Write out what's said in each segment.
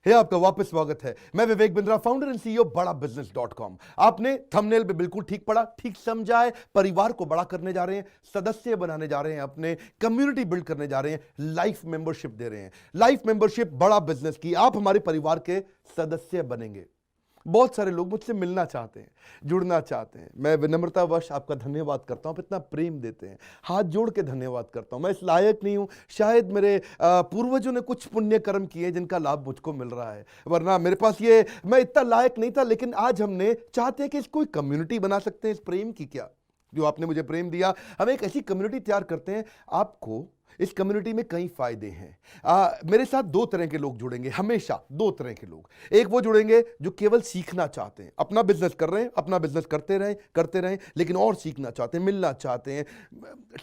आपका वापस स्वागत है। मैं Vivek Bindra, founder and CEO बड़ा बिजनेस.com। आपने थंबनेल पे बिल्कुल ठीक पढ़ा, ठीक समझा है। परिवार को बड़ा करने जा रहे हैं, सदस्य बनाने जा रहे हैं, अपने कम्युनिटी बिल्ड करने जा रहे हैं, लाइफ मेंबरशिप दे रहे हैं। लाइफ मेंबरशिप बड़ा बिजनेस की, आप हमारे परिवार के सदस्य बनेंगे। बहुत सारे लोग मुझसे मिलना चाहते हैं, जुड़ना चाहते हैं। मैं विनम्रतावश आपका धन्यवाद करता हूं, आप इतना प्रेम देते हैं, हाथ जोड़ के धन्यवाद करता हूं। मैं इस लायक नहीं हूं, शायद मेरे पूर्वजों ने कुछ पुण्य कर्म किए जिनका लाभ मुझको मिल रहा है, वरना मेरे पास ये मैं इतना लायक नहीं था। लेकिन आज हमने चाहते हैं कि इसको एक कम्युनिटी बना सकते हैं। इस प्रेम की क्या, जो आपने मुझे प्रेम दिया, हम एक ऐसी कम्युनिटी तैयार करते हैं। आपको इस कम्युनिटी में कई फायदे हैं। मेरे साथ दो तरह के लोग जुड़ेंगे, हमेशा दो तरह के लोग। एक वो जुड़ेंगे जो केवल सीखना चाहते हैं, अपना बिजनेस कर रहे हैं, अपना बिजनेस करते रहें, लेकिन और सीखना चाहते हैं, मिलना चाहते हैं,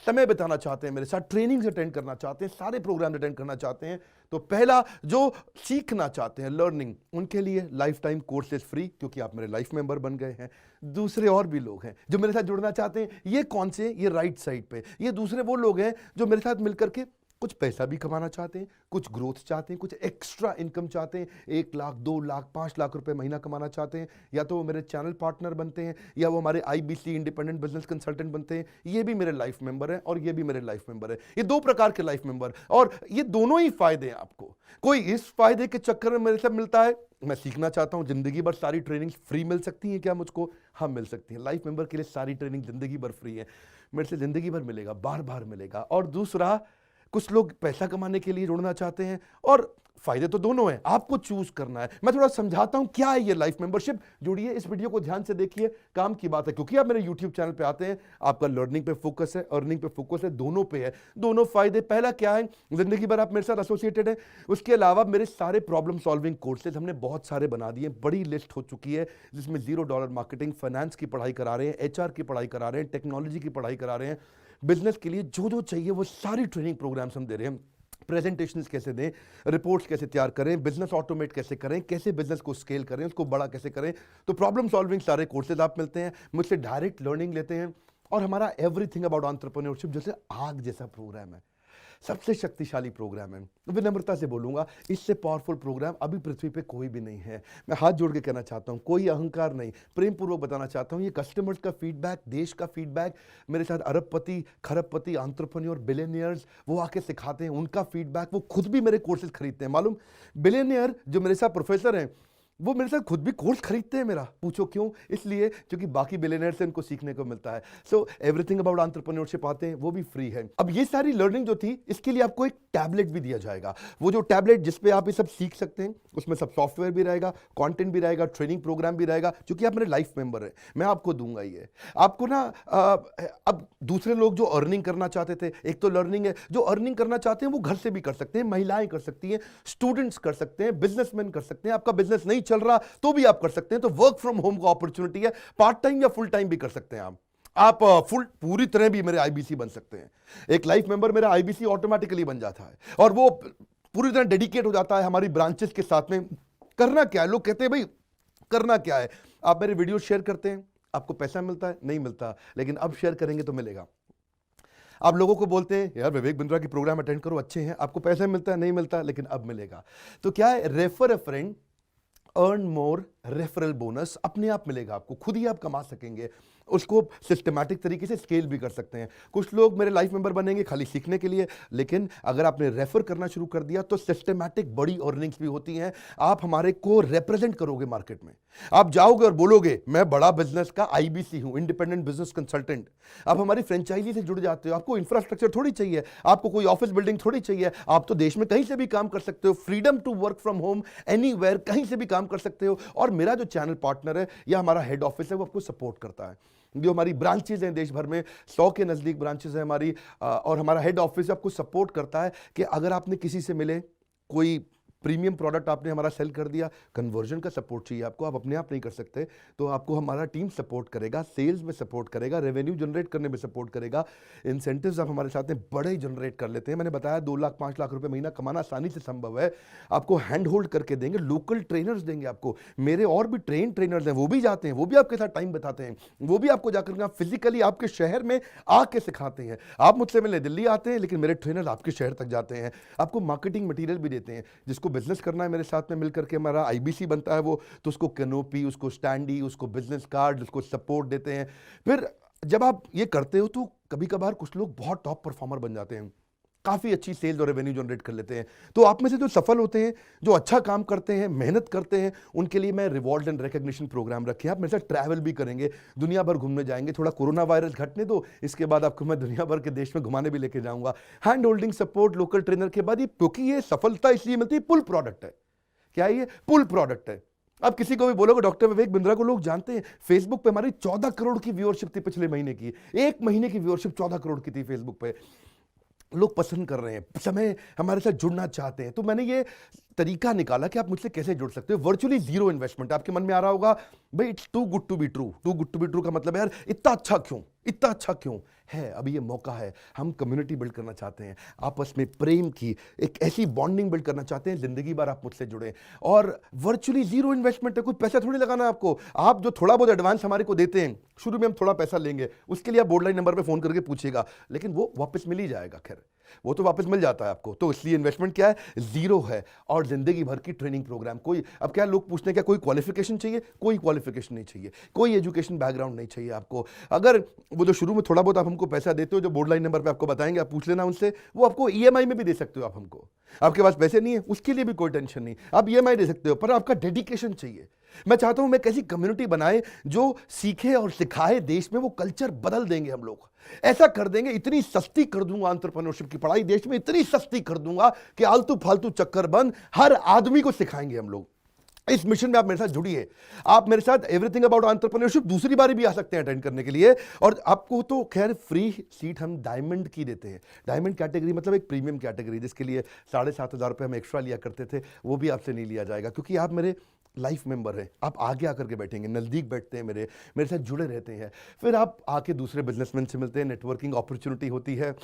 समय बिताना चाहते हैं, मेरे साथ ट्रेनिंग्स अटेंड करना चाहते हैं, सारे प्रोग्राम अटेंड करना चाहते हैं। तो पहला, जो सीखना चाहते हैं, लर्निंग, उनके लिए लाइफ टाइम कोर्सेज फ्री, क्योंकि आप मेरे लाइफ मेंबर बन गए हैं। दूसरे और भी लोग हैं जो मेरे साथ जुड़ना चाहते हैं। ये कौन से? ये राइट साइड पे, ये दूसरे वो लोग हैं जो मेरे साथ मिलकर के कुछ पैसा भी कमाना चाहते हैं, कुछ ग्रोथ चाहते हैं, कुछ एक्स्ट्रा इनकम चाहते हैं। 1 लाख, 2 लाख, 5 लाख रुपए महीना कमाना चाहते हैं। या तो वो मेरे चैनल पार्टनर बनते हैं, या वो हमारे IBC इंडिपेंडेंट बिजनेस कंसल्टेंट बनते हैं। ये भी मेरे लाइफ मेंबर है और ये भी मेरे लाइफ मेंबर है। ये दो प्रकार के लाइफ मेंबर, और ये दोनों ही फायदे हैं आपको। कोई इस फायदे के चक्कर में मेरे साथ मिलता है, मैं सीखना चाहता हूं, जिंदगी भर सारी ट्रेनिंग फ्री मिल सकती है क्या मुझको? हाँ, मिल सकती है। लाइफ मेंबर के लिए सारी ट्रेनिंग जिंदगी भर फ्री है, मेरे से जिंदगी भर मिलेगा, बार बार मिलेगा। और दूसरा, कुछ लोग पैसा कमाने के लिए जुड़ना चाहते हैं, और फायदे तो दोनों हैं, आपको चूज करना है। मैं थोड़ा समझाता हूं क्या है ये लाइफ मेंबरशिप। जुड़िए, इस वीडियो को ध्यान से देखिए, काम की बात है। क्योंकि आप मेरे YouTube चैनल पे आते हैं, आपका लर्निंग पे फोकस है, अर्निंग पे फोकस है, दोनों पे है। दोनों फायदे, पहला क्या है, जिंदगी भर आप मेरे साथ एसोसिएटेड है। उसके अलावा मेरे सारे प्रॉब्लम सॉल्विंग कोर्सेज हमने बहुत सारे बना दिए, बड़ी लिस्ट हो चुकी है, जिसमें $0 मार्केटिंग, फाइनेंस की पढ़ाई करा रहे हैं, HR की पढ़ाई करा रहे हैं, टेक्नोलॉजी की पढ़ाई करा रहे हैं। बिजनेस के लिए जो जो चाहिए वो सारी ट्रेनिंग प्रोग्राम्स हम दे रहे हैं। प्रेजेंटेशंस कैसे दें, रिपोर्ट्स कैसे तैयार करें, बिजनेस ऑटोमेट कैसे करें, कैसे बिजनेस को स्केल करें, उसको बड़ा कैसे करें। तो प्रॉब्लम सॉल्विंग सारे कोर्सेज आप मिलते हैं, मुझसे डायरेक्ट लर्निंग लेते हैं। और हमारा एवरीथिंग अबाउट एंटरप्रेन्योरशिप जैसे आग जैसा प्रोग्राम है, सबसे शक्तिशाली प्रोग्राम है। विनम्रता से बोलूंगा, इससे पावरफुल प्रोग्राम अभी पृथ्वी पे कोई भी नहीं है। मैं हाथ जोड़ के कहना चाहता हूं, कोई अहंकार नहीं, प्रेम पूर्वक बताना चाहता हूं, ये कस्टमर्स का फीडबैक, देश का फीडबैक, मेरे साथ अरबपति, खरबपति, एंटरप्रेन्योर, बिलियनियर्स, वो आके सिखाते हैं, उनका फीडबैक, वो खुद भी मेरे कोर्सेज खरीदते हैं। मालूम, बिलियनियर जो मेरे साथ प्रोफेसर हैं, वो मेरे साथ खुद भी कोर्स खरीदते हैं मेरा। पूछो क्यों? इसलिए क्योंकि बाकी बिलियनियर से उनको सीखने को मिलता है। सो एवरीथिंग अबाउट एंटरप्रेन्योरशिप आते हैं, वो भी फ्री है। अब ये सारी लर्निंग जो थी, इसके लिए आपको एक टैबलेट भी दिया जाएगा। वो जो टैबलेट जिसपे आप ये सब सीख सकते हैं, उसमें सब सॉफ्टवेयर भी रहेगा, कंटेंट भी रहेगा, ट्रेनिंग प्रोग्राम भी रहेगा। क्योंकि आप मेरे लाइफ मेंबर है, मैं आपको दूंगा ये। आपको ना अब दूसरे लोग जो अर्निंग करना चाहते थे, एक तो लर्निंग है, जो अर्निंग करना चाहते हैं वो घर से भी कर सकते हैं, महिलाएं कर सकती हैं, स्टूडेंट्स कर सकते हैं, बिजनेसमैन कर सकते हैं। आपका बिजनेस नहीं चल रहा तो भी आप कर सकते हैं। तो वर्क फ्रॉम होम का अपॉर्चुनिटी है, पार्ट टाइम या फुल टाइम भी कर सकते हैं आप फुल पूरी तरह भी मेरे IBC बन सकते हैं। एक लाइफ मेंबर मेरा IBC ऑटोमेटिकली बन जाता है, और वो पूरी तरह डेडिकेट हो जाता है हमारी ब्रांचेस के साथ में। करना क्या है, लोग कहते हैं भाई करना क्या है, आप मेरे वीडियो शेयर करते हैं, आपको पैसा मिलता है? नहीं मिलता, लेकिन अब शेयर करेंगे तो मिलेगा। आप लोगों को बोलते हैं यार विवेक बिंद्रा की प्रोग्राम अटेंड करो, अच्छे हैं, आपको पैसा मिलता है? नहीं मिलता, लेकिन अब मिलेगा। तो क्या है, refer a friend, earn more, referral bonus अपने आप मिलेगा आपको, खुद ही आप कमा सकेंगे। उसको सिस्टमैटिक तरीके से स्केल भी कर सकते हैं। कुछ लोग मेरे लाइफ मेंबर बनेंगे खाली सीखने के लिए, लेकिन अगर आपने रेफर करना शुरू कर दिया तो सिस्टमैटिक बड़ी अर्निंग्स भी होती हैं। आप हमारे को रिप्रेजेंट करोगे मार्केट में, आप जाओगे और बोलोगे मैं बड़ा बिजनेस का IBC हूं, इंडिपेंडेंट बिजनेस कंसल्टेंट। आप हमारी फ्रेंचाइजी से जुड़ जाते हो, आपको इंफ्रास्ट्रक्चर थोड़ी चाहिए, आपको कोई ऑफिस बिल्डिंग थोड़ी चाहिए, आप तो देश में कहीं से भी काम कर सकते हो, freedom to work from home, anywhere, कहीं से भी काम कर सकते हो। और मेरा जो चैनल पार्टनर है या हमारा हेड ऑफिस है, वो आपको सपोर्ट करता है। जो हमारी ब्रांचेज हैं देश भर में, 100 के नजदीक ब्रांचेज हैं हमारी, और हमारा हेड ऑफिस आपको सपोर्ट करता है कि अगर आपने किसी से मिले, कोई प्रीमियम प्रोडक्ट आपने हमारा सेल कर दिया, कन्वर्जन का सपोर्ट चाहिए आपको, आप अपने आप नहीं कर सकते, तो आपको हमारा टीम सपोर्ट करेगा, सेल्स में सपोर्ट करेगा, रेवेन्यू जनरेट करने में सपोर्ट करेगा, इंसेंटिव्स आप हमारे साथ में बड़े जनरेट कर लेते हैं। मैंने बताया 2 लाख 5 लाख रुपए महीना कमाना आसानी से संभव है। आपको हैंड होल्ड करके देंगे, लोकल ट्रेनर्स देंगे आपको, मेरे और भी ट्रेनर्स हैं, वो भी जाते हैं, वो भी आपके साथ टाइम बताते हैं, वो भी आपको जाकर फिजिकली आपके शहर में आके सिखाते हैं। आप मुझसे मिलने दिल्ली आते हैं, लेकिन मेरे ट्रेनर आपके शहर तक जाते हैं, आपको मार्केटिंग मटीरियल भी देते हैं, जिसको जिसको बिजनेस करना है मेरे साथ में मिल करके हमारा आईबीसी बनता है वो, तो उसको कैनोपी, उसको स्टैंडी, उसको बिजनेस कार्ड, उसको सपोर्ट देते हैं। फिर जब आप ये करते हो तो कभी कभार कुछ लोग बहुत टॉप परफॉर्मर बन जाते हैं, काफ़ी अच्छी सेल्स और रेवेन्यू जनरेट कर लेते हैं। तो आप में से जो सफल होते हैं, जो अच्छा काम करते हैं, मेहनत करते हैं, उनके लिए मैं रिवॉर्ड एंड रिकग्निशन प्रोग्राम रखे हैं। आप मेरे साथ ट्रैवल भी करेंगे, दुनिया भर घूमने जाएंगे। थोड़ा कोरोना वायरस घटने दो, इसके बाद आपको मैं दुनिया भर के देश में घुमाने भी लेके जाऊंगा। Hand holding support, local trainer के बाद, ये क्योंकि ये सफलता इसलिए मिलती है, पुल प्रोडक्ट है। क्या ये पुल प्रोडक्ट है? अब किसी को भी बोलोगे डॉक्टर विवेक बिंद्रा को लोग जानते हैं, फेसबुक पे हमारी 14 करोड़ की व्यूअरशिप थी पिछले महीने की। एक महीने की व्यूअरशिप 14 करोड़ की थी फेसबुक पे। लोग पसंद कर रहे हैं, समय हमारे साथ जुड़ना चाहते हैं। तो मैंने ये तरीका निकाला कि आप मुझसे कैसे जुड़ सकते हो। Virtually zero investment. आपके मन में आ रहा होगा भाई it's too good to be true. Too good to be true का मतलब है यार इतना अच्छा क्यों, इतना अच्छा क्यों है? अभी ये मौका है, हम कम्युनिटी बिल्ड करना चाहते हैं, आपस में प्रेम की एक ऐसी बॉन्डिंग बिल्ड करना चाहते हैं, जिंदगी भर आप मुझसे जुड़े। और वर्चुअली जीरो इन्वेस्टमेंट है, कुछ पैसा थोड़ी लगाना है आपको। आप जो थोड़ा बहुत एडवांस हमारे को देते हैं, शुरू में हम थोड़ा पैसा लेंगे, उसके लिए आप बोर्ड लाइन नंबर पे फोन करके पूछिएगा, लेकिन वो वापस मिल ही जाएगा। खैर वो तो वापस मिल जाता है आपको। तो इसलिए इन्वेस्टमेंट क्या है? जीरो है। और जिंदगी भर की ट्रेनिंग प्रोग्राम। कोई अब क्या लोग पूछते हैं क्या कोई क्वालिफिकेशन चाहिए? कोई क्वालिफिकेशन नहीं चाहिए, कोई एजुकेशन बैकग्राउंड नहीं चाहिए आपको। अगर वो जो शुरू में थोड़ा बहुत आप हमको पैसा देते हो, जो बोर्ड लाइन नंबर पे आपको बताएंगे, आप पूछ लेना उनसे, वो आपको ईएमआई में भी दे सकते हो आप हमको। आपके पास पैसे नहीं है उसके लिए भी कोई टेंशन नहीं, आप ईएमआई दे सकते हो, पर आपका डेडिकेशन चाहिए। मैं चाहता हूं मैं कैसी कम्युनिटी बनाए जो सीखे और सिखाए, देश में वो कल्चर बदल देंगे हम लोग। ऐसा कर देंगे, इतनी सस्ती कर दूंगा एंटरप्रेन्योरशिप की पढ़ाई देश में, इतनी सस्ती कर दूंगा कि आलतू फालतू चक्कर बंद, हर आदमी को सिखाएंगे हम लोग। इस मिशन में आप मेरे साथ जुड़िए। आप मेरे साथ एवरीथिंग अबाउट एंटरप्रेन्योरशिप दूसरी बारी भी आ सकते हैं अटेंड करने के लिए। और आपको तो खैर फ्री सीट हम डायमंड की देते हैं। डायमंड कैटेगरी मतलब एक प्रीमियम कैटेगरी, जिसके लिए 7,500 रुपये हम एक्स्ट्रा लिया करते थे, वो भी आपसे नहीं लिया जाएगा, क्योंकि आप मेरे लाइफ मेंबर हैं। आप आगे आकर के बैठेंगे, नज़दीक बैठते हैं, मेरे साथ जुड़े रहते हैं। फिर आप आके दूसरे बिजनेसमैन से मिलते हैं, नेटवर्किंग अपॉर्चुनिटी होती है।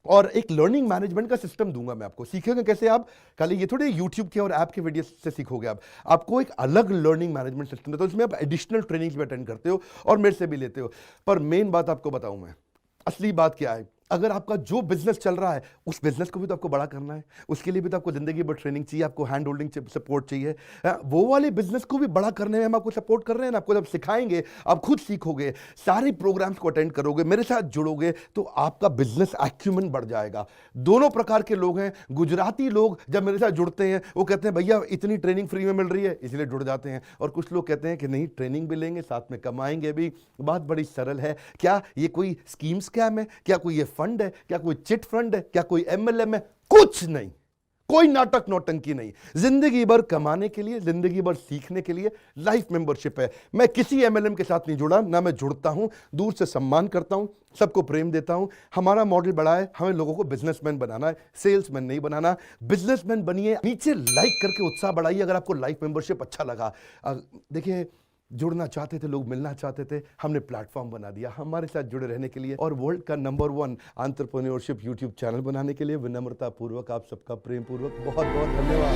और एक लर्निंग मैनेजमेंट का सिस्टम दूंगा मैं आपको। सीखेंगे कैसे आप? खाली ये थोड़े यूट्यूब के और ऐप के वीडियो से सीखोगे आप। आपको एक अलग लर्निंग मैनेजमेंट सिस्टम है, तो इसमें आप एडिशनल ट्रेनिंग्स भी अटेंड करते हो और मेरे से भी लेते हो। पर मेन बात आपको बताऊं मैं, असली बात क्या है। अगर आपका जो बिजनेस चल रहा है, उस बिजनेस को भी तो आपको बड़ा करना है, उसके लिए भी तो आपको जिंदगी भर ट्रेनिंग चाहिए, आपको हैंड होल्डिंग सपोर्ट चाहिए। वो वाले बिजनेस को भी बड़ा करने में हम आपको सपोर्ट कर रहे हैं ना। आपको जब सिखाएंगे, आप खुद सीखोगे, सारे प्रोग्राम्स को अटेंड करोगे, मेरे साथ जुड़ोगे, तो आपका बिजनेस एक्यूमेंट बढ़ जाएगा। दोनों प्रकार के लोग हैं। गुजराती लोग जब मेरे साथ जुड़ते हैं, वो कहते हैं भैया इतनी ट्रेनिंग फ्री में मिल रही है, इसलिए जुड़ जाते हैं। और कुछ लोग कहते हैं कि नहीं, ट्रेनिंग भी लेंगे, साथ में कमाएंगे भी। बात बड़ी सरल है। क्या ये कोई स्कीम स्कैम है? क्या कोई ये फंड है? क्या कोई चिट फंड है? क्या कोई एमएलएम है? कुछ नहीं, कोई नाटक नौटंकी नहीं। जिंदगी भर कमाने के लिए, जिंदगी भर सीखने के लिए लाइफ मेंबरशिप है। मैं किसी एमएलएम के साथ नहीं जुड़ा, ना मैं जुड़ता हूं। दूर से सम्मान करता हूं, सबको प्रेम देता हूं। हमारा मॉडल बड़ा है, हमें लोगों को बिजनेसमैन बनाना है, सेल्समैन नहीं बनाना। बिजनेसमैन बनिए। नीचे लाइक करके उत्साह बढ़ाइए अगर आपको लाइफ मेंबरशिप अच्छा लगा। देखिए, जुड़ना चाहते थे लोग, मिलना चाहते थे, हमने प्लेटफॉर्म बना दिया हमारे साथ जुड़े रहने के लिए। और वर्ल्ड का नंबर 1 एंटरप्रेन्योरशिप यूट्यूब चैनल बनाने के लिए विनम्रता पूर्वक आप सबका प्रेम पूर्वक बहुत बहुत धन्यवाद।